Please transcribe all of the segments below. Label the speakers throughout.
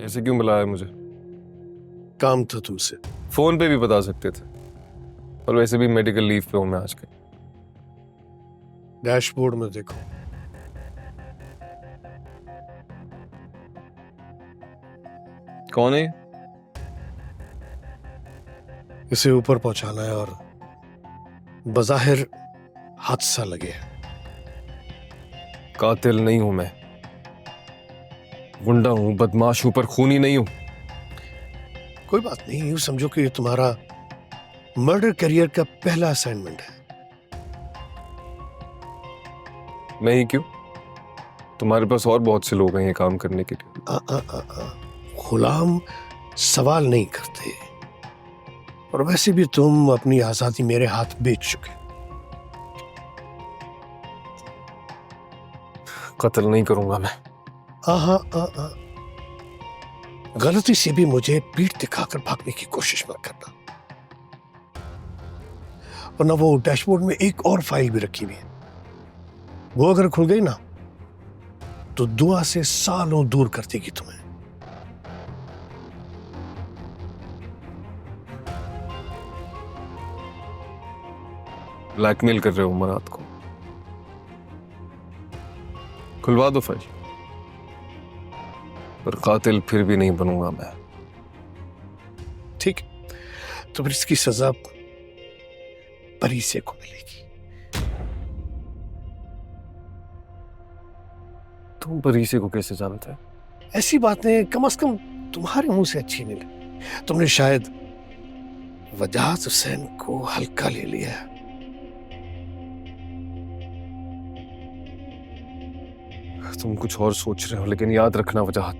Speaker 1: ऐसे क्यों बुलाया मुझे?
Speaker 2: काम था तुमसे।
Speaker 1: फोन पे भी बता सकते थे, और वैसे भी मेडिकल लीव पे हूं मैं आजकल।
Speaker 2: डैशबोर्ड में देखो।
Speaker 1: कौन है?
Speaker 2: इसे ऊपर पहुंचाना है और बज़ाहिर हादसा लगे।
Speaker 1: कातिल नहीं हूं मैं, गुंडा हूं, बदमाश हूं, पर खूनी नहीं हूं।
Speaker 2: कोई बात नहीं, यूं समझो कि ये तुम्हारा मर्डर करियर का पहला असाइनमेंट है।
Speaker 1: मैं ही क्यों? तुम्हारे पास और बहुत से लोग हैं ये काम करने के लिए।
Speaker 2: गुलाम सवाल नहीं करते, और वैसे भी तुम अपनी आजादी मेरे हाथ बेच चुके।
Speaker 1: कत्ल नहीं करूंगा मैं।
Speaker 2: गलती से भी मुझे पीठ दिखाकर भागने की कोशिश मत करना। और ना वो डैशबोर्ड में एक और फाइल भी रखी हुई है, वो अगर खुल गई ना तो दुआ से सालों दूर कर देगी तुम्हें।
Speaker 1: ब्लैकमेल कर रहे हो मराद को? खुलवा दो फाइल, पर कातिल फिर भी नहीं बनूंगा मैं।
Speaker 2: ठीक, तो फिर इसकी सजा परीसे को मिलेगी।
Speaker 1: तुम परीसे को कैसे जानते हो?
Speaker 2: ऐसी बातें कम से कम तुम्हारे मुंह से अच्छी नहीं लगी। तुमने शायद वजाहत हुसैन को हल्का ले लिया।
Speaker 1: तुम कुछ और सोच रहे हो, लेकिन याद रखना वजाहत,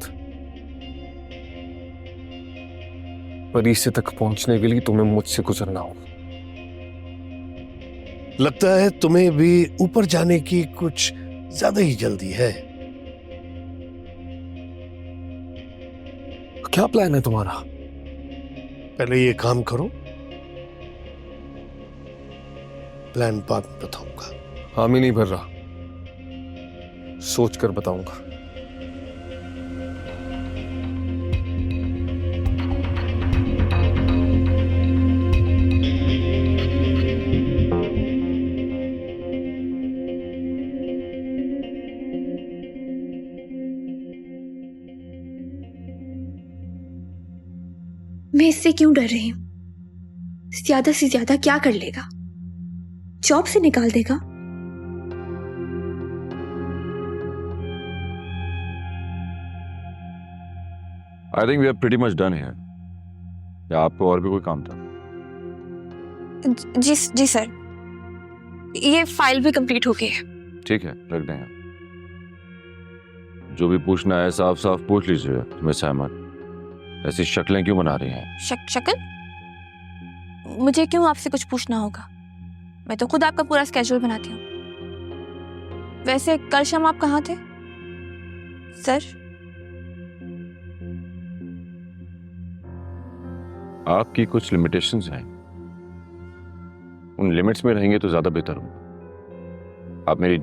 Speaker 1: परीसे तक पहुंचने के लिए तुम्हें मुझसे गुजरना होगा।
Speaker 2: लगता है तुम्हें भी ऊपर जाने की कुछ ज्यादा ही जल्दी है।
Speaker 1: क्या प्लान है तुम्हारा?
Speaker 2: पहले ये काम करो, प्लान बाद में बताऊंगा।
Speaker 1: हामी नहीं भर रहा, सोच कर बताऊंगा।
Speaker 3: मैं इससे क्यों डर रही हूं? ज्यादा से ज्यादा क्या कर लेगा? जॉब से निकाल देगा।
Speaker 4: I think we are pretty much done here. या आपको और भी कोई काम था?
Speaker 3: जी सर, ये फाइल भी कंप्लीट हो गई है।
Speaker 4: ठीक है, रख दें। जो भी पूछना है साफ साफ पूछ लीजिए मिस अहमद। ऐसी शक्लें क्यों बना रही हैं?
Speaker 3: शक्ल? मुझे क्यों आपसे कुछ पूछना होगा? मैं तो खुद आपका पूरा स्केड्यूल बनाती हूँ। वैसे कल शाम आप कहाँ थे सर?
Speaker 4: आपकी कुछ लिमिटेशंस हैं, उन लिमिट्स में रहेंगे तो ज्यादा बेहतर होगा। आप मेरी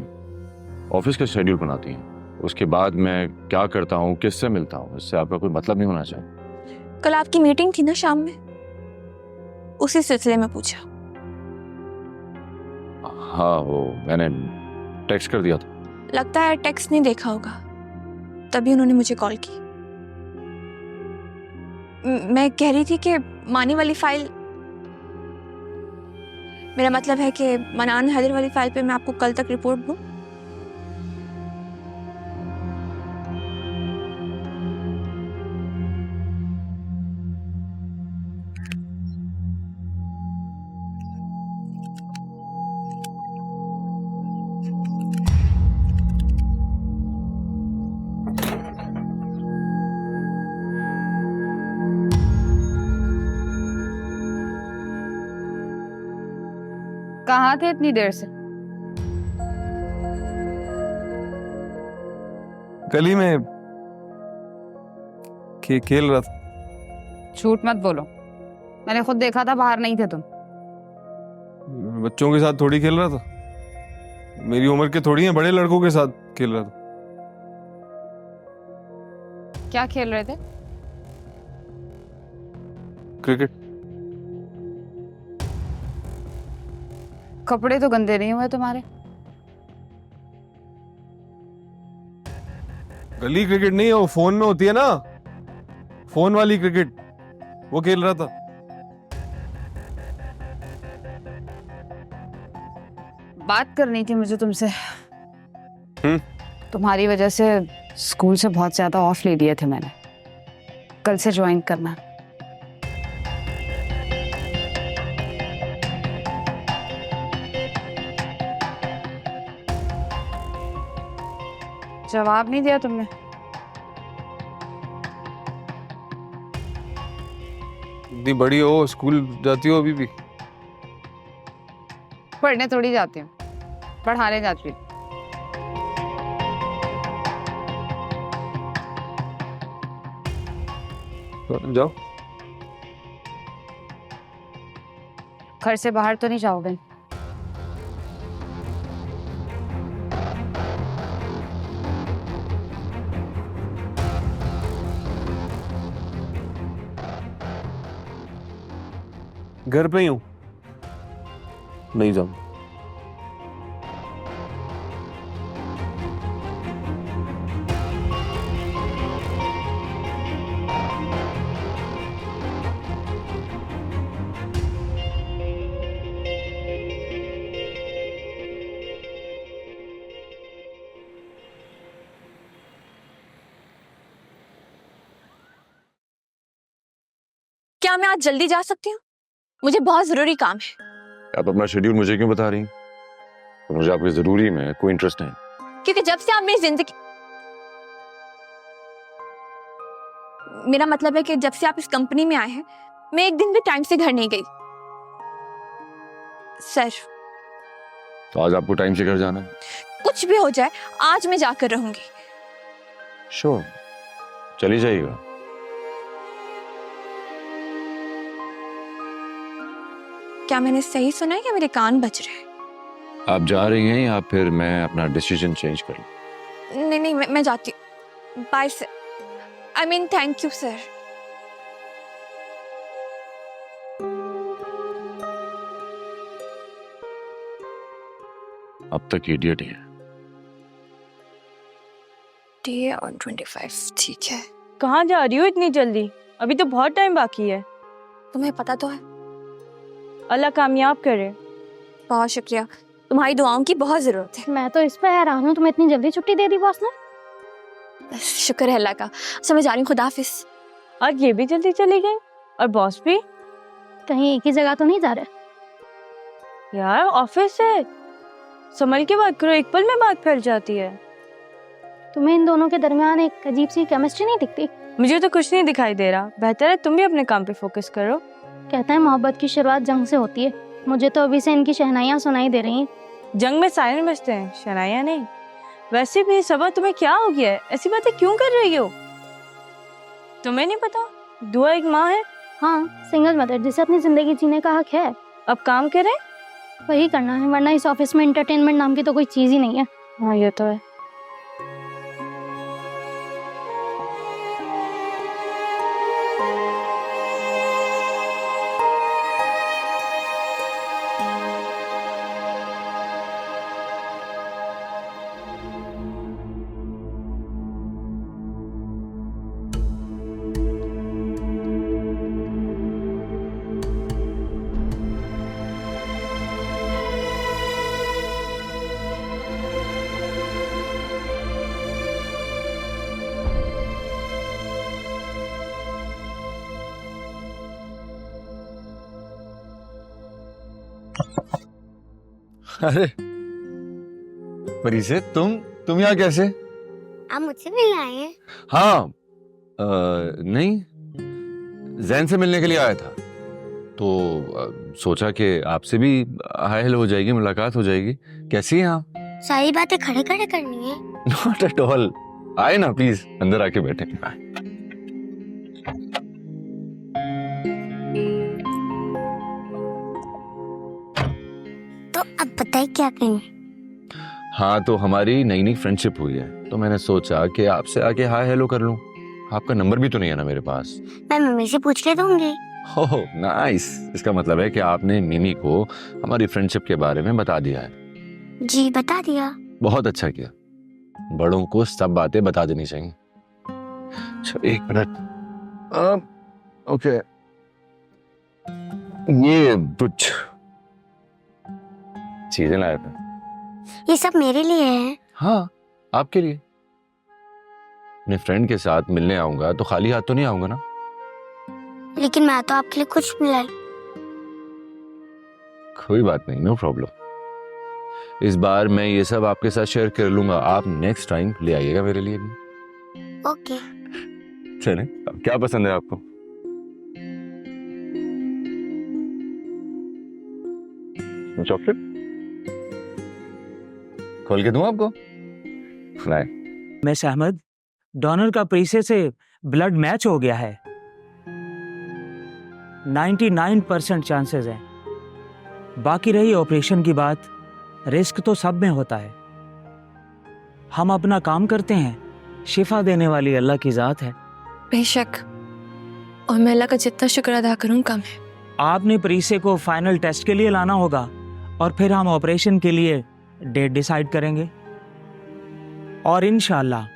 Speaker 4: ऑफिस का शेड्यूल बनाती हैं, उसके बाद मैं क्या करता हूँ, किससे मिलता हूँ, इससे आपका कोई मतलब नहीं होना चाहिए।
Speaker 3: कल आपकी मीटिंग थी ना शाम में, उसी सिलसिले में पूछा।
Speaker 4: हाँ, वो मैंने टेक्स्ट कर दिया था।
Speaker 3: लगता है टेक्स्ट नहीं देखा होगा, तभी उन्होंने मुझे कॉल की। मैं कह रही थी कि मानी वाली फाइल, मेरा मतलब है कि मनान हैदर वाली फाइल पे मैं आपको कल तक रिपोर्ट दूं।
Speaker 5: कहाँ थे इतनी देर से?
Speaker 1: गली में खेल रहा था।
Speaker 5: झूठ मत बोलो, मैंने खुद देखा था, बाहर नहीं थे तुम।
Speaker 1: बच्चों के साथ थोड़ी खेल रहा था, मेरी उम्र के थोड़ी हैं, बड़े लड़कों के साथ खेल रहा था।
Speaker 5: क्या खेल रहे थे?
Speaker 1: क्रिकेट?
Speaker 5: कपड़े तो गंदे नहीं हुए तुम्हारे?
Speaker 1: गली क्रिकेट नहीं है, वो फोन में होती है ना, फोन वाली क्रिकेट, वो खेल रहा था।
Speaker 5: बात करनी थी मुझे तुमसे। तुम्हारी वजह से स्कूल से बहुत ज्यादा ऑफ ले लिए थे मैंने। कल से ज्वाइन करना। जवाब नहीं दिया तुमने।
Speaker 1: इतनी बड़ी हो, स्कूल जाती हो अभी भी?
Speaker 5: पढ़ने थोड़ी जाती हूँ, पढ़ाने जाती हूँ।
Speaker 1: तो जाओ।
Speaker 5: घर से बाहर तो नहीं जाओगे?
Speaker 1: घर पे ही हूँ, नहीं जाऊँ।
Speaker 3: क्या मैं आज जल्दी जा सकती हूँ? मुझे बहुत जरूरी काम है।
Speaker 4: आप अपना शेड्यूल मुझे क्यों बता रही हैं? तो मुझे आपके जरूरी में कोई इंटरेस्ट नहीं।
Speaker 3: क्योंकि जब से आप मेरी जिंदगी, मेरा मतलब है कि जब से आप इस कंपनी में आए हैं, मैं एक दिन भी टाइम से घर नहीं गई। सर,
Speaker 4: तो आज आपको टाइम से घर जाना है?
Speaker 3: कुछ भी हो जाए, आज मैं जाकर रहूंगी।
Speaker 4: श्योर, चली जाइएगा।
Speaker 3: क्या मैंने सही सुना है या मेरे कान बज रहे हैं?
Speaker 4: आप जा रही हैं या फिर मैं अपना डिसीजन चेंज कर लूं?
Speaker 3: नहीं नहीं, मैं जाती हूँ। Bye sir. I mean thank you sir.
Speaker 4: अब तक इडियट ही है।
Speaker 3: डे ऑन 25, ठीक है।
Speaker 6: कहाँ जा रही हो इतनी जल्दी? अभी तो बहुत टाइम बाकी है।
Speaker 3: तुम्हें पता तो है।
Speaker 6: अल्लाह कामयाब करे।
Speaker 3: बहुत शुक्रिया, तुम्हारी दुआओं की बहुत जरूरत है।
Speaker 7: मैं तो इस पर हैरान हूँ, तुम्हें इतनी जल्दी छुट्टी दे दी बॉस ने।
Speaker 3: शुक्र है अल्लाह का। समझ आ रही हूँ, खुदा हाफिज।
Speaker 6: और ये भी जल्दी चली गई, और बॉस भी।
Speaker 7: कहीं एक ही जगह तो नहीं जा रहे?
Speaker 6: यार ऑफिस है, संभल के बात करो, एक पल में बात फैल जाती है।
Speaker 7: तुम्हें इन दोनों के दरमियान एक अजीब सी केमिस्ट्री नहीं दिखती?
Speaker 6: मुझे तो कुछ नहीं दिखाई दे रहा। बेहतर है तुम भी अपने काम पे फोकस करो।
Speaker 7: कहते हैं मोहब्बत की शुरुआत जंग से होती है। मुझे तो अभी से इनकी शहनाइयाँ सुनाई दे रही हैं।
Speaker 6: जंग में सायरन बजते हैं, शनाया नहीं। वैसे भी सबा, तुम्हें क्या हो गया है? ऐसी बातें क्यों कर रही हो? तुम्हें नहीं पता, दुआ एक माँ है।
Speaker 7: हाँ, सिंगल मदर जिसे अपनी जिंदगी जीने का हक है।
Speaker 6: अब काम करें?
Speaker 7: वही करना है, वरना इस ऑफिस में एंटरटेनमेंट नाम की तो कोई चीज ही नहीं है।
Speaker 6: हाँ ये तो है।
Speaker 4: अरे परिसे, तुम यहाँ कैसे?
Speaker 8: आप मुझसे मिलने आए हैं?
Speaker 4: हाँ, नहीं, जैन से मिलने के लिए आया था। तो सोचा कि आपसे भी हाय हेलो हो जाएगी, मुलाकात हो जाएगी। कैसी हैं आप?
Speaker 8: सारी बातें खड़े खड़े करनी है?
Speaker 4: Not at all. आए ना प्लीज, अंदर आके बैठे।
Speaker 8: तो अब बताइए क्या करें?
Speaker 4: हाँ, तो हमारी नई नई फ्रेंडशिप हुई है, तो मैंने सोचा कि आपसे आके हाय हेलो कर लूं। आपका नंबर भी तो नहीं है ना मेरे पास।
Speaker 8: मैं मम्मी से पूछ के दूंगी।
Speaker 4: ओह नाइस, इसका मतलब है कि आपने मिमी को हमारी फ्रेंडशिप के बारे में बता दिया है।
Speaker 8: जी बता दिया।
Speaker 4: बहुत अच्छा किया, बड़ों को सब बातें बता देनी चाहिए। अच्छा एक मिनट, ओके, ये कुछ चीजें लाया था।
Speaker 8: ये सब मेरे लिए है।
Speaker 4: हाँ आपके लिए। अपने फ्रेंड के साथ मिलने आऊंगा तो खाली हाथ तो नहीं आऊंगा ना।
Speaker 8: लेकिन मैं तो आपके लिए कुछ भी लाई।
Speaker 4: कोई बात नहीं, नो प्रॉब्लम। इस बार मैं ये सब आपके साथ शेयर कर लूंगा, आप नेक्स्ट टाइम ले आइएगा मेरे लिए भी।
Speaker 8: ओके।
Speaker 4: चले, अब क्या पसंद है आपको? चॉकलेट खोल के दूं आपको? लाए।
Speaker 9: मिस अहमद, डोनर का प्रीसे से ब्लड मैच हो गया है। 99% चांसेस हैं। बाकी रही ऑपरेशन की बात, रिस्क तो सब में होता है। हम अपना काम करते हैं, शिफा देने वाली अल्लाह की जात है।
Speaker 3: बेशक, और मैं अल्लाह का जितना शुक्र अदा करूं कम है।
Speaker 9: आपने प्रीसे को फाइनल टेस्ट के लिए लाना होगा और फिर हम ऑपरेशन के लिए डेट डिसाइड करेंगे। और इंशाअल्लाह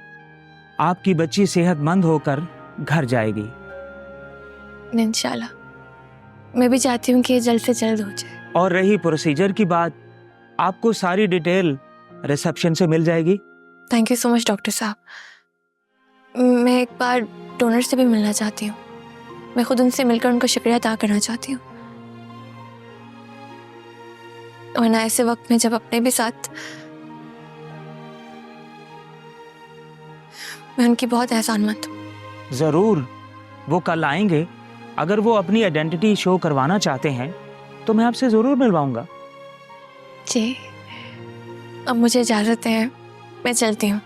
Speaker 9: आपकी बच्ची सेहतमंद होकर घर जाएगी।
Speaker 3: इंशाल्लाह, मैं भी चाहती हूँ कि ये जल्द से जल्द हो जाए।
Speaker 9: और रही प्रोसीजर की बात, आपको सारी डिटेल रिसेप्शन से मिल जाएगी।
Speaker 3: Thank you so much doctor साहब। मैं एक बार डोनर से भी मिलना चाहती हूँ। मैं खुद उनसे मिलकर उनका शुक्रिया अदा करना चाहती हूँ। और ना ऐसे वक्त में जब अपने भी साथ, मैं उनकी बहुत एहसानमंद हूँ।
Speaker 9: जरूर, वो कल आएंगे। अगर वो अपनी आइडेंटिटी शो करवाना चाहते हैं तो मैं आपसे जरूर मिलवाऊंगा।
Speaker 3: जी, अब मुझे इजाजत है, मैं चलती हूँ।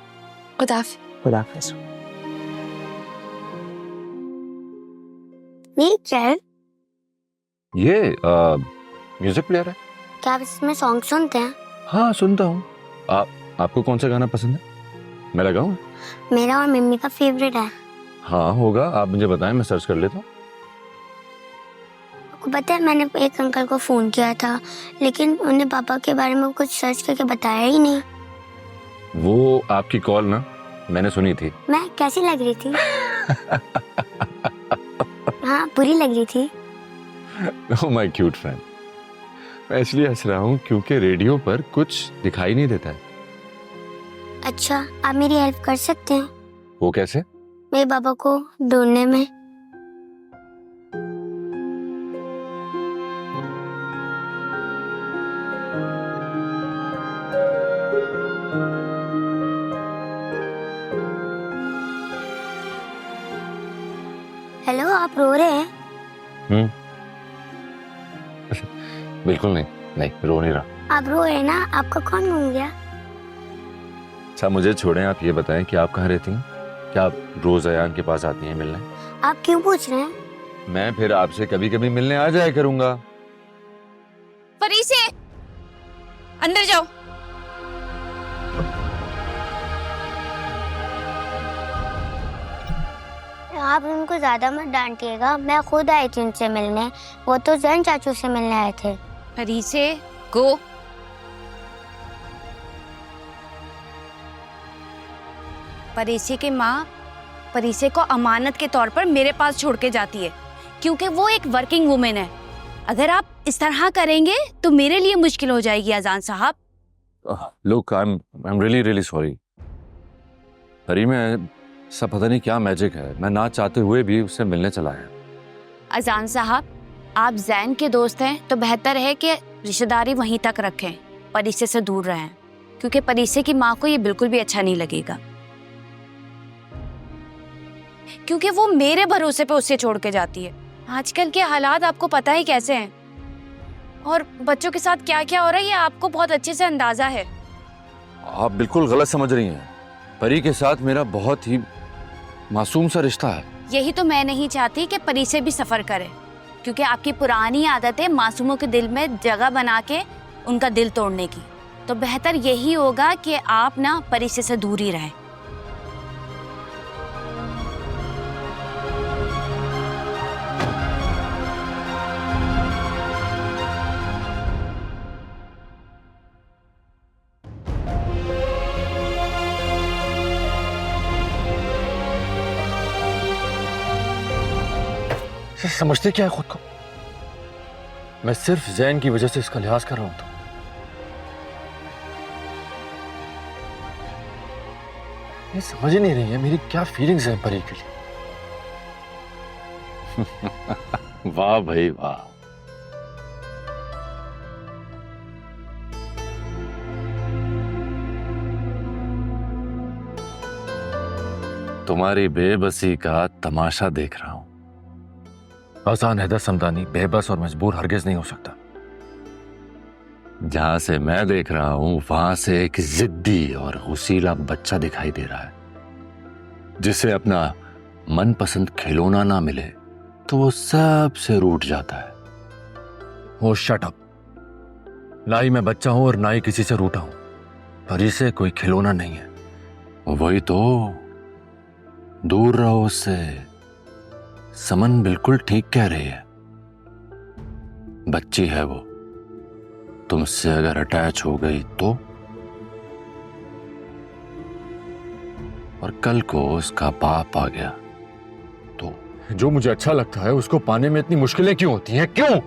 Speaker 3: खुदा
Speaker 9: खुदाफिज।
Speaker 8: ये क्या है?
Speaker 4: ये म्यूजिक प्लेयर है।
Speaker 8: क्या आप इसमें सॉन्ग सुनते हैं?
Speaker 4: हाँ सुनता हूँ। आपको कौन सा गाना पसंद है? मैं लगाऊं?
Speaker 8: मेरा और मम्मी का फेवरेट है।
Speaker 4: हाँ होगा, आप मुझे बताएं, मैं सर्च कर लेता हूँ।
Speaker 8: आपको पता है मैंने एक अंकल को फोन किया था, लेकिन उन्हें पापा के बारे में कुछ सर्च करके बताया ही नहीं।
Speaker 4: वो आपकी कॉल ना मैंने सुनी थी।
Speaker 8: मैं कैसी लग रही थी? हाँ बुरी लग रही थी।
Speaker 4: ओह माय क्यूट फ्रेंड, मैं इसलिए हंस रहा हूँ क्योंकि रेडियो पर कुछ दिखाई नहीं देता है।
Speaker 8: अच्छा, आप मेरी हेल्प कर सकते हैं?
Speaker 4: वो कैसे?
Speaker 8: मेरे पापा को ढूंढने में। हेलो, आप रो रहे हैं?
Speaker 4: बिल्कुल नहीं, रो नहीं रहा।
Speaker 8: आप रो रहे हैं ना? आपका कौन घूम गया?
Speaker 4: अच्छा मुझे छोड़ें, आप ये बताएं कि आप कहाँ रहती हैं? क्या आप रोज अयान के पास आती हैं मिलने?
Speaker 8: आप क्यों पूछ रहे हैं?
Speaker 4: मैं फिर आपसे कभी कभी मिलने आ जाया करूंगा।
Speaker 3: फरीसे, अंदर जाओ।
Speaker 8: आप उनको ज्यादा मत डांटिएगा, मैं खुद आई थी उनसे मिलने। वो तो जैन चाचू से मिलने आए थे।
Speaker 6: फरीसे, गो। परीसे की माँ परीसे को अमानत के तौर पर मेरे पास छोड़ के जाती है, क्योंकि वो एक वर्किंग वुमेन है। अगर आप इस तरह करेंगे तो मेरे लिए मुश्किल हो जाएगी अजान साहब।
Speaker 4: Look, I am really sorry. परी में सब पता नहीं क्या मैजिक है, मैं ना चाहते हुए भी उससे मिलने चला है।
Speaker 6: अजान साहब, आप जैन के दोस्त हैं तो बेहतर है कि रिश्तेदारी वहीं तक रखें, परीसे से दूर रहें, क्योंकि परीसे की माँ को ये बिल्कुल भी अच्छा नहीं लगेगा, क्योंकि वो मेरे भरोसे पे उससे छोड़ के जाती है। आजकल के हालात आपको पता ही कैसे हैं, और बच्चों के साथ क्या क्या हो रहा है ये आपको बहुत अच्छे से अंदाजा है।
Speaker 4: आप बिल्कुल गलत समझ रही हैं। परी के साथ मेरा बहुत ही मासूम सा रिश्ता है।
Speaker 6: यही तो मैं नहीं चाहती कि परी से भी सफर करे, क्योंकि आपकी पुरानी आदत है मासूमों के दिल में जगह बना के उनका दिल तोड़ने की। तो बेहतर यही होगा कि आप ना परी से दूर ही रहें।
Speaker 4: वैसे समझते क्या है खुद को? मैं सिर्फ जैन की वजह से इसका लिहाज कर रहा हूं। तो ये समझ ही नहीं रही है मेरी क्या फीलिंग्स हैं परी के लिए। वाह भाई वाह। तुम्हारी बेबसी का तमाशा देख रहा हूं। आसान हैदर समदानी बेबस और मजबूर हरगिज नहीं हो सकता। जहां से मैं देख रहा हूं वहां से एक जिद्दी और गुस्सीला बच्चा दिखाई दे रहा है, जिसे अपना मनपसंद खिलौना ना मिले तो वो सबसे रूठ जाता है। वो शट अप। ना ही मैं बच्चा हूं और ना ही किसी से रूठा हूं। परी से कोई खिलौना नहीं है। वही तो, दूर रहो उससे। समन बिल्कुल ठीक कह रही है। बच्ची है वो, तुमसे अगर अटैच हो गई तो, और कल को उसका बाप आ गया तो जो मुझे अच्छा लगता है उसको पाने में इतनी मुश्किलें क्यों होती हैं? क्यों?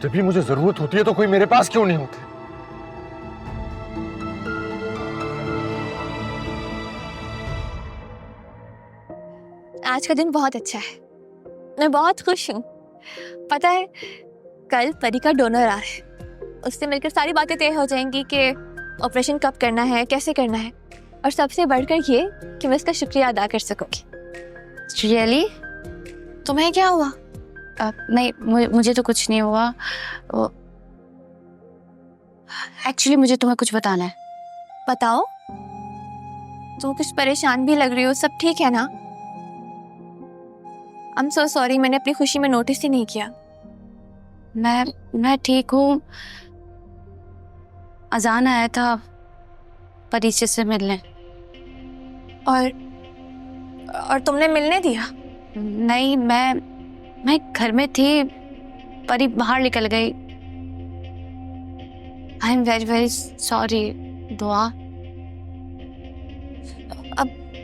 Speaker 4: जब भी मुझे जरूरत होती है तो कोई मेरे पास क्यों नहीं होते?
Speaker 3: आज का दिन बहुत अच्छा है, मैं बहुत खुश हूँ। पता है, कल परी का डोनर आ रहा है। उससे मिलकर सारी बातें तय हो जाएंगी कि ऑपरेशन कब करना है, कैसे करना है, और सबसे बढ़कर ये कि मैं इसका शुक्रिया अदा कर सकूंगी।
Speaker 6: रियली?
Speaker 3: तुम्हें क्या हुआ?
Speaker 6: नहीं, मुझे तो कुछ नहीं हुआ। एक्चुअली मुझे तुम्हें कुछ बताना है।
Speaker 3: बताओ। तुम कुछ परेशान भी लग रही हो, सब ठीक है ना? I'm so sorry, मैंने अपनी खुशी में नोटिस ही नहीं किया।
Speaker 6: मैं ठीक हूँ। अजान आया था परिचय से मिलने।
Speaker 3: और तुमने मिलने दिया?
Speaker 6: नहीं, मैं घर में थी, परी बाहर निकल गई। I am very very sorry. दुआ।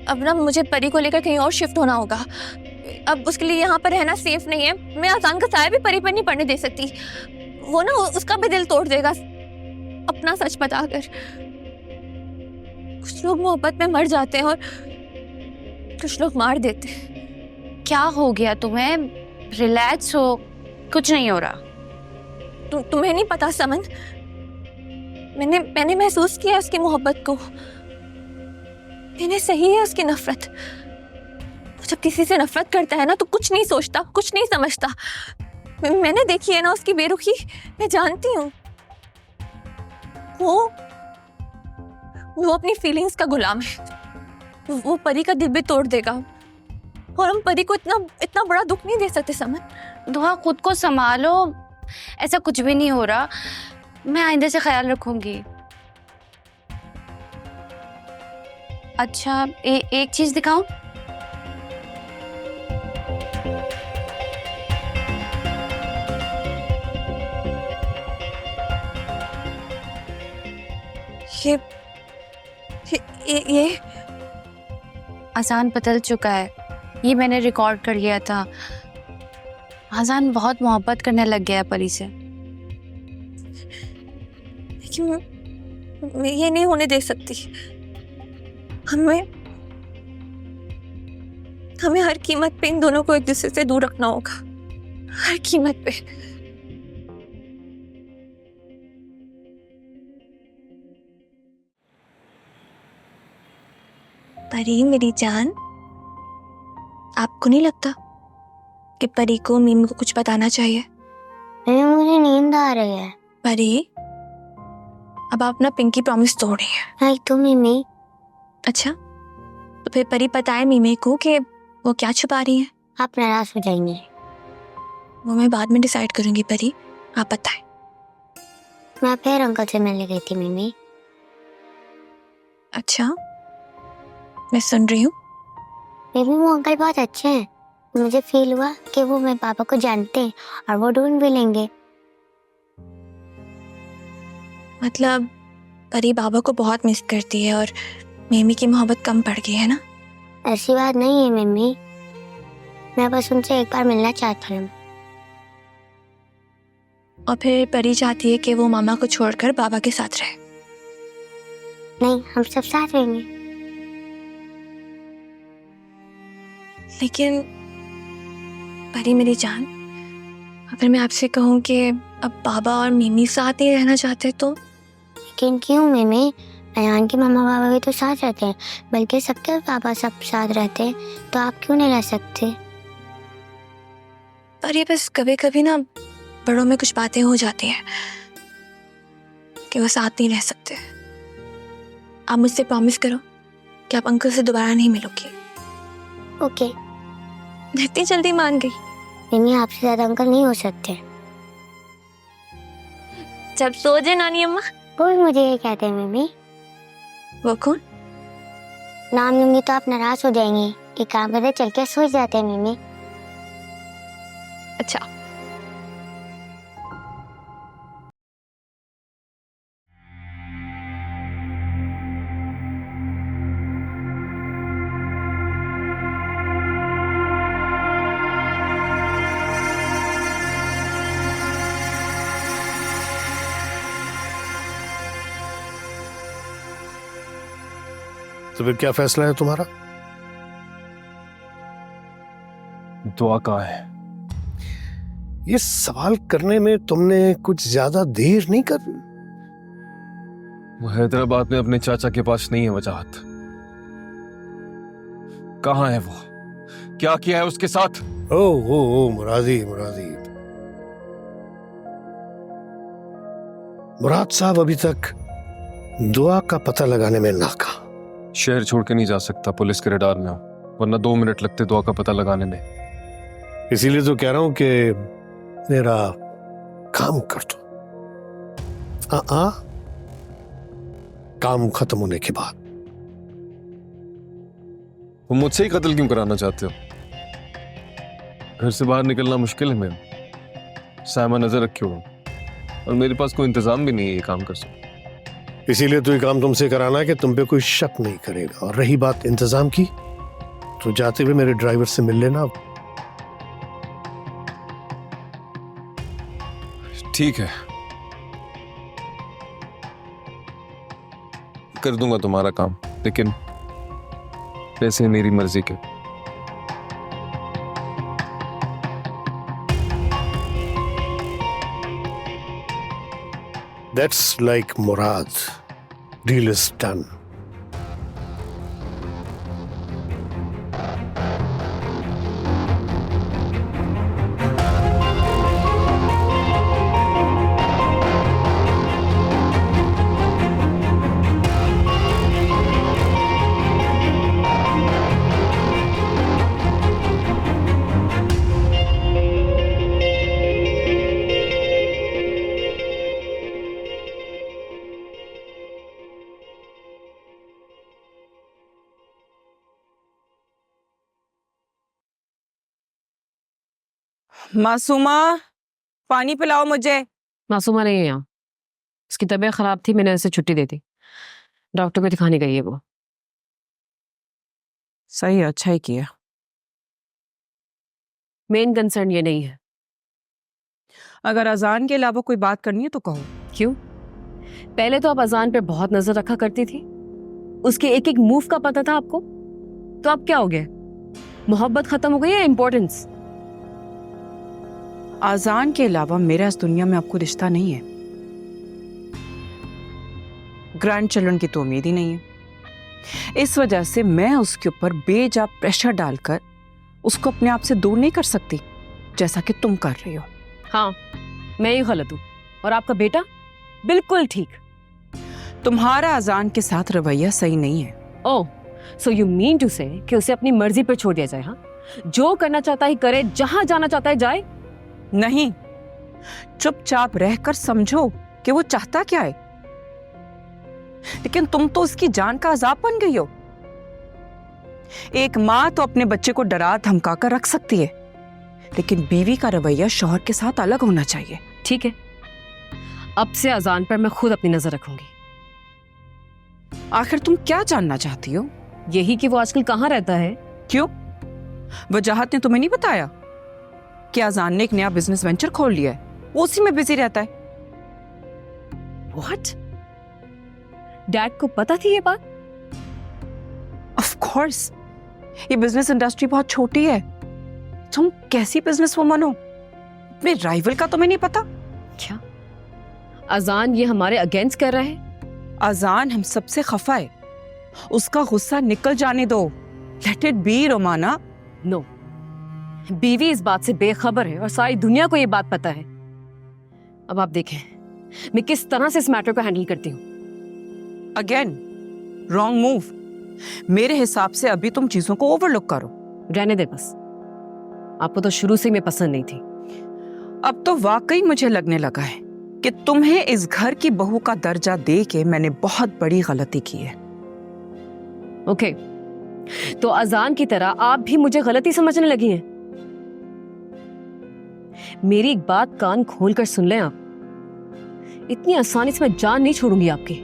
Speaker 3: अब ना मुझे परी को लेकर कहीं और शिफ्ट होना होगा। अब उसके लिए यहाँ पर रहना सेफ नहीं है। मैं आसान का साया भी परी पर नहीं पड़ने दे सकती। वो ना उसका भी दिल तोड़ देगा अपना सच बताकर। कुछ लोग मोहब्बत में मर जाते हैं और कुछ लोग मार देते हैं।
Speaker 6: क्या हो गया तुम्हें? रिलैक्स हो, कुछ नहीं हो रहा।
Speaker 3: तुम्हें नहीं पता समन, मैंने महसूस किया उसकी मोहब्बत को। मैंने सही है उसकी नफरत। जब किसी से नफरत करता है ना तो कुछ नहीं सोचता, कुछ नहीं समझता। मैंने देखी है ना उसकी बेरुखी, मैं जानती हूँ। वो अपनी फीलिंग्स का गुलाम है। वो परी का दिल भी तोड़ देगा और हम परी को इतना बड़ा दुख नहीं दे सकते समन।
Speaker 6: दुआ, खुद को संभालो। ऐसा कुछ भी नहीं हो रहा। मैं आइंदे से ख्याल रखूंगी। अच्छा, एक चीज दिखाऊं?
Speaker 3: ये
Speaker 6: अजान बदल चुका है। ये मैंने रिकॉर्ड कर लिया था। अजान बहुत मोहब्बत करने लग गया परी से।
Speaker 3: लेकिन मैं ये नहीं होने दे सकती। हमें हर कीमत पे इन दोनों को एक दूसरे से दूर रखना होगा, हर कीमत पे। परी मेरी जान, आपको नहीं लगता कि परी को मीमी को कुछ बताना चाहिए?
Speaker 8: मुझे नींद आ रही है।
Speaker 3: परी, अब आप ना पिंकी प्रॉमिस तोड़ रही हैं।
Speaker 8: नहीं तो मिमी।
Speaker 3: अच्छा, तो फिर परी बताए मीमी को कि वो क्या छुपा रही है।
Speaker 8: आप नाराज हो जाएंगे।
Speaker 3: वो मैं बाद में डिसाइड करूंगी। परी, आप बताएं।
Speaker 8: मैं फिर अंकल से मिलने गई थी मिमी।
Speaker 3: अच्छा, मैं सुन रही हूँ।
Speaker 8: बेबी, वो अंकल बहुत अच्छे हैं। मुझे फील हुआ कि वो मेरे पापा को जानते हैं और वो ढूंढ भी लेंगे।
Speaker 3: मतलब परी बाबा को बहुत मिस करती है और मेमी की मोहब्बत कम पड़ गई है ना।
Speaker 8: ऐसी बात नहीं है मम्मी, मैं बस उनसे एक बार मिलना चाहती हूँ।
Speaker 3: और फिर परी चाहती है कि वो मामा को छोड़कर बाबा के साथ रहे।
Speaker 8: नहीं, हम सब साथ रहेंगे।
Speaker 3: लेकिन परी मेरी जान, अगर मैं आपसे कहूँ कि अब बाबा और मिमी साथ नहीं रहना चाहते तो?
Speaker 8: लेकिन क्यों मम्मी? अयान के मामा बाबा भी तो साथ रहते हैं, बल्कि सबके पापा सब साथ रहते हैं, तो आप क्यों नहीं रह सकते?
Speaker 3: पर ये बस कभी कभी ना बड़ों में कुछ बातें हो जाती हैं कि वो साथ नहीं रह सकते। आप मुझसे प्रॉमिस करो कि आप अंकल से दोबारा नहीं मिलोगी।
Speaker 8: ओके।
Speaker 3: इतनी जल्दी मान गई?
Speaker 8: मम्मी, आपसे ज्यादा अंकल नहीं हो सकते।
Speaker 3: जब सो जाए नानी अम्मा।
Speaker 8: कोई मुझे ये कहते हैं मम्मी।
Speaker 3: वो कौन?
Speaker 8: नाम लूंगी तो आप नाराज हो जाएंगी। एक काम करते, चल के सो जाते हैं मम्मी।
Speaker 3: अच्छा।
Speaker 2: तो फिर क्या फैसला है तुम्हारा?
Speaker 1: दुआ कहाँ है?
Speaker 2: ये सवाल करने में तुमने कुछ ज्यादा देर नहीं कर?
Speaker 1: वो हैदराबाद में अपने चाचा के पास नहीं है वजाहत। कहाँ है वो? क्या किया है उसके साथ?
Speaker 2: ओ मुरादी मुरादी, मुराद साहब अभी तक दुआ का पता लगाने में नाकाम।
Speaker 1: शहर छोड़ के नहीं जा सकता, पुलिस के रडार में हो, वरना 2 मिनट लगते दुआ का पता लगाने में।
Speaker 2: इसीलिए तो कह रहा हूं कि मेरा काम कर दो। काम खत्म होने के बाद।
Speaker 1: वो मुझसे ही कत्ल क्यों कराना चाहते हो? घर से बाहर निकलना मुश्किल है मेरा, सामा नजर रखे हो, और मेरे पास कोई इंतजाम भी नहीं है ये काम कर सकूं।
Speaker 2: इसीलिए तो ये काम तुमसे कराना है कि तुम पे कोई शक नहीं करेगा। और रही बात इंतजाम की, तो जाते हुए मेरे ड्राइवर से मिल लेना।
Speaker 1: ठीक है, कर दूंगा तुम्हारा काम, लेकिन पैसे मेरी मर्जी के।
Speaker 2: That's like Murad. Deal is done.
Speaker 5: Masuma, पानी पिलाओ मुझे।
Speaker 10: मासूमा नहीं है यहाँ, उसकी तबीयत खराब थी, मैंने उसे छुट्टी दे दी। डॉक्टर को दिखाने गई है वो।
Speaker 5: सही, अच्छा ही किया।
Speaker 10: मेन कंसर्न ये नहीं है।
Speaker 5: अगर अजान के अलावा कोई बात करनी है तो कहो।
Speaker 10: क्यों? पहले तो आप अजान पे बहुत नजर रखा करती थी, उसके एक एक मूव का पता था आपको, तो अब क्या हो गया? मोहब्बत खत्म हो गई है, इंपॉर्टेंस?
Speaker 5: अजान के अलावा मेरा इस दुनिया में आपको रिश्ता नहीं है। ग्रैंड चिल्ड्रन की तो उम्मीद ही नहीं है। इस वजह से मैं उसके ऊपर बेजा प्रेशर डालकर उसको अपने आप से दूर नहीं कर सकती, जैसा कि तुम कर रही हो।
Speaker 10: हाँ, मैं ही गलत हूँ और आपका बेटा बिल्कुल ठीक।
Speaker 5: तुम्हारा अजान के साथ रवैया सही नहीं है।
Speaker 10: ओह, सो यू मीन टू से कि उसे अपनी मर्जी पर छोड़ दिया जाए? हाँ, जो करना चाहता है करे, जहां जाना चाहता है जाए।
Speaker 5: नहीं, चुपचाप रहकर समझो कि वो चाहता क्या है। लेकिन तुम तो उसकी जान का अजाब बन गई हो। एक माँ तो अपने बच्चे को डरा धमका कर रख सकती है, लेकिन बीवी का रवैया शौहर के साथ अलग होना चाहिए।
Speaker 10: ठीक है, अब से अजान पर मैं खुद अपनी नजर रखूंगी।
Speaker 5: आखिर तुम क्या जानना चाहती हो?
Speaker 10: यही कि वो आजकल कहाँ रहता है।
Speaker 5: क्यों? वजाहत ने तुम्हें नहीं बताया कि अजान ने एक नया बिजनेस वेंचर खोल लिया है, वो उसी में बिजी रहता है।
Speaker 10: व्हाट? डैड को पता थी ये बात?
Speaker 5: ऑफ कोर्स, ये बिजनेस इंडस्ट्री बहुत छोटी है। तुम कैसी बिजनेस वुमन हो, अपने राइवल का तुम्हें नहीं पता?
Speaker 10: क्या अजान ये हमारे अगेंस्ट कर रहा है?
Speaker 5: अजान हम सबसे खफा है, उसका गुस्सा निकल जाने दो। Let it be Romana.
Speaker 10: No, बीवी इस बात से बेखबर है और सारी दुनिया को ये बात पता है। अब आप देखें मैं किस तरह से इस मैटर को हैंडल करती हूँ।
Speaker 5: Again wrong move. मेरे हिसाब से अभी तुम चीजों को ओवरलुक करो।
Speaker 10: रहने दे बस, आपको तो शुरू से ही मैं पसंद नहीं थी।
Speaker 5: अब तो वाकई मुझे लगने लगा है कि तुम्हें इस घर की बहू का दर्जा दे के मैंने बहुत बड़ी गलती की है।
Speaker 10: ओके, तो अजान की तरह आप भी मुझे गलती समझने लगी हैं। मेरी एक बात कान खोल कर सुन लें आप, इतनी आसानी से मैं जान नहीं छोड़ूंगी आपकी।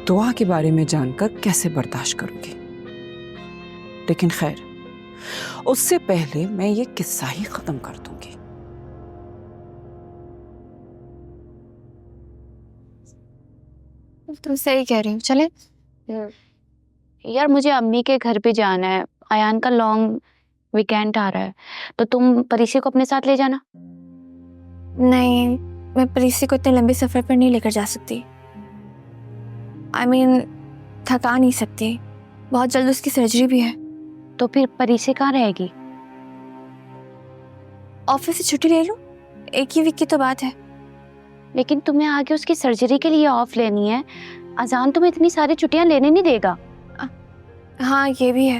Speaker 5: दुआ के बारे में जानकर कैसे बर्दाश्त करूंगी, लेकिन खैर उससे पहले मैं ये किस्सा ही खत्म कर दूंगी।
Speaker 8: तुम सही कह रही हो। चले यार, मुझे अम्मी के घर पे जाना है। अयान का लॉन्ग वीकेंड आ रहा है, तो तुम परीसी को अपने साथ ले जाना।
Speaker 3: नहीं, मैं परीसी को इतने लंबे सफर पर नहीं लेकर जा सकती। I mean, थका नहीं सकती, बहुत जल्द उसकी सर्जरी भी है।
Speaker 8: तो फिर परीसी कहाँ रहेगी?
Speaker 3: ऑफिस से छुट्टी ले लूं, एक ही वीक की तो बात है।
Speaker 8: लेकिन तुम्हें आगे उसकी सर्जरी के लिए ऑफ लेनी है। अजान तुम्हें इतनी सारी छुट्टियां लेने नहीं देगा।
Speaker 3: हाँ ये भी है,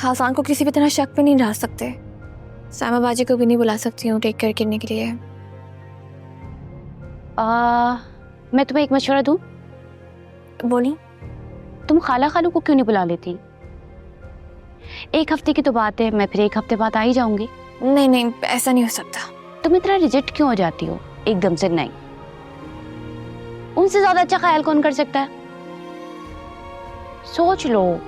Speaker 3: आसान को किसी भी तरह शक पे नहीं डाल सकते। सामा बाजी को भी नहीं बुला सकती हूँ टेक केयर करने के लिए।
Speaker 8: मैं तुम्हें एक मशवरा दूं?
Speaker 3: बोली।
Speaker 8: तुम खाला खालू को क्यों नहीं बुला लेती? एक हफ्ते की तो बात है, मैं फिर एक हफ्ते बाद आ ही जाऊंगी।
Speaker 3: नहीं नहीं, ऐसा नहीं हो सकता।
Speaker 8: तुम इतना रिजेक्ट क्यों हो जाती हो एकदम से? नहीं, उनसे ज्यादा अच्छा ख्याल कौन कर सकता है? सोच लो।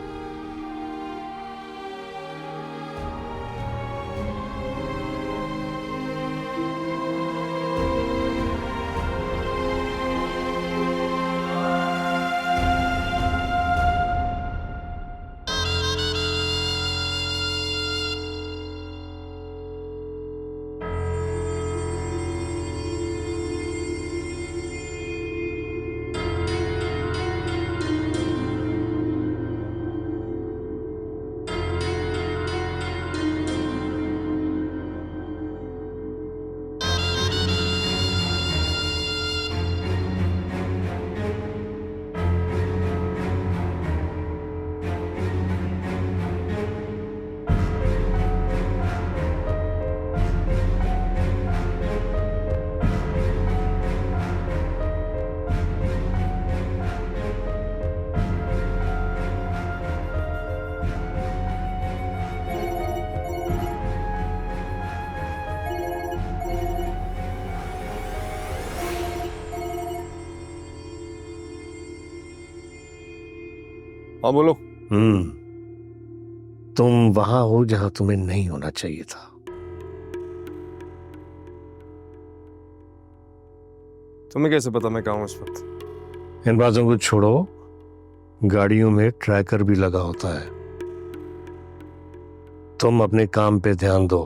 Speaker 1: हाँ बोलो।
Speaker 2: तुम वहां हो जहां तुम्हें नहीं होना चाहिए था।
Speaker 1: तुम्हें कैसे पता मैं कहाँ हूँ इस वक्त?
Speaker 2: इन बातों को छोड़ो, गाड़ियों में ट्रैकर भी लगा होता है। तुम अपने काम पे ध्यान दो।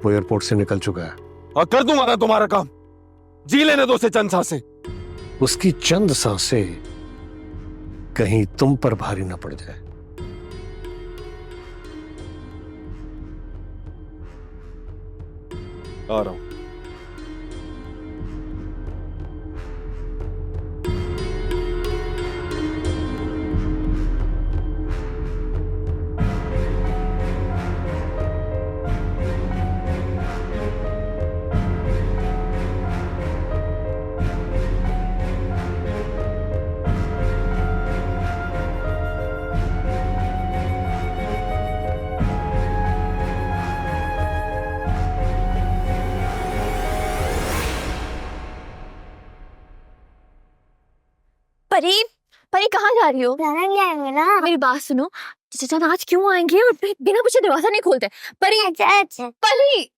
Speaker 2: वो एयरपोर्ट से निकल चुका है।
Speaker 1: और कर दूंगा ना तुम्हारा काम, जी लेने दो उसे चंद सांसें।
Speaker 2: उसकी चंद सांसें कहीं तुम पर भारी ना पड़ जाए।
Speaker 1: आ रहा हूं।
Speaker 3: परी परी कहाँ जा रही हो?
Speaker 7: ना
Speaker 3: मेरी बात सुनो, चाचा आज क्यों आएंगे और बिना पूछे दरवाजा नहीं खोलते? परी परी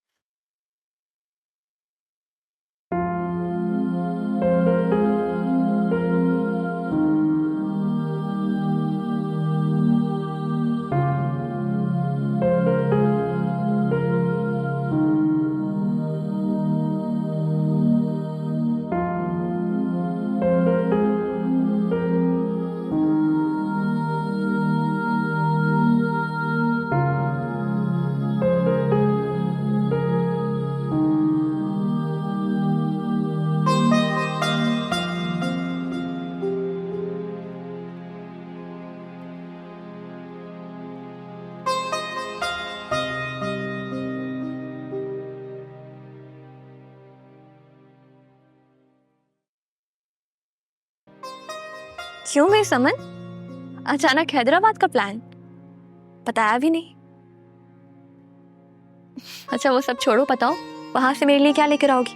Speaker 3: क्यों मेरी समन? अचानक हैदराबाद का प्लान? बताया भी नहीं। अच्छा वो सब छोड़ो, बताओ वहां से मेरे लिए क्या लेकर आओगी?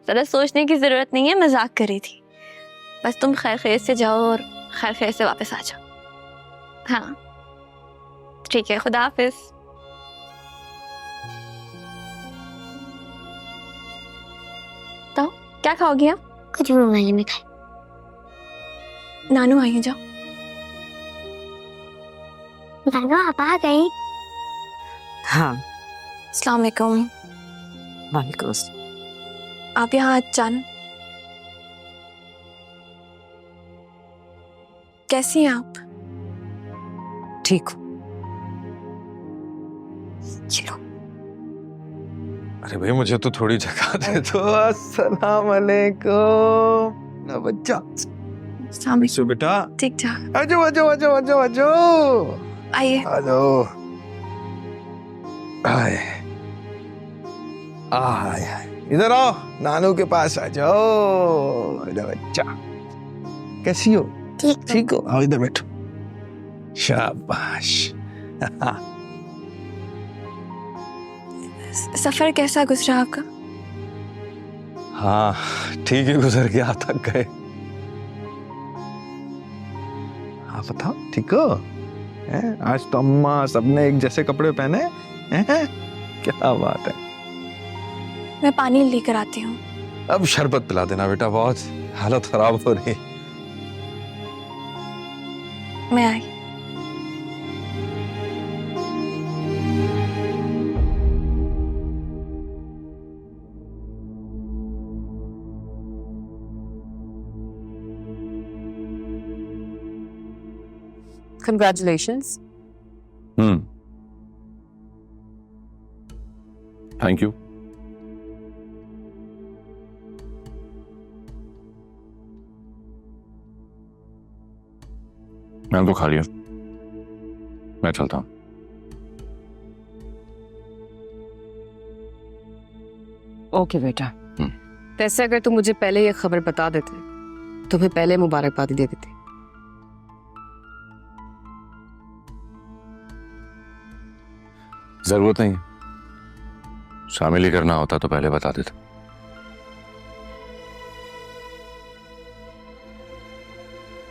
Speaker 3: ज्यादा सोचने की जरूरत नहीं है, मजाक कर रही थी। बस तुम खैर खैर से जाओ और खैर खैर से वापस आ जाओ। हाँ ठीक है, खुदा हाफिज। तो क्या खाओगी आप?
Speaker 7: कुछ मोबाइल में खाए।
Speaker 3: नानू आई है, जाओ।
Speaker 7: नानू आप आ गई?
Speaker 5: हाँ।
Speaker 3: अस्सलाम वालेकुम।
Speaker 5: वालेकुम।
Speaker 3: आप यहाँ अचानक कैसी हैं आप?
Speaker 5: ठीक हूँ।
Speaker 3: चलो
Speaker 1: अरे भाई मुझे तो थोड़ी जगह दे दो। अस्सलाम वालेकुम ना बच्चा। सो बेटा
Speaker 3: ठीक ठाक,
Speaker 1: आजो आजो आजो आजो आजो
Speaker 3: आइए।
Speaker 1: हेलो। आए आए इधर आओ, नानू के पास आ जाओ। इधर बच्चा, कैसी हो? ठीक हो? आओ इधर बैठो। शाबाश।
Speaker 3: सफर कैसा गुजरा आपका?
Speaker 1: हाँ ठीक है, गुजर गया, थक गए। हाँ बताओ, ठीक हो? हैं? आज तो अम्मा सबने एक जैसे कपड़े पहने हैं? क्या बात है।
Speaker 3: मैं पानी लेकर आती हूँ।
Speaker 1: अब शरबत पिला देना बेटा, बहुत हालत खराब हो रही।
Speaker 3: मैं आई।
Speaker 10: Congratulations.
Speaker 4: Thank you. मैंने तो खा लिया, मैं चलता हूँ।
Speaker 10: ओके बेटा, वैसे अगर तुम मुझे पहले ये खबर बता देते तुम्हें पहले मुबारकबाद दे देती।
Speaker 4: जरूरत नहीं, शामिल ही करना होता तो पहले बता देता।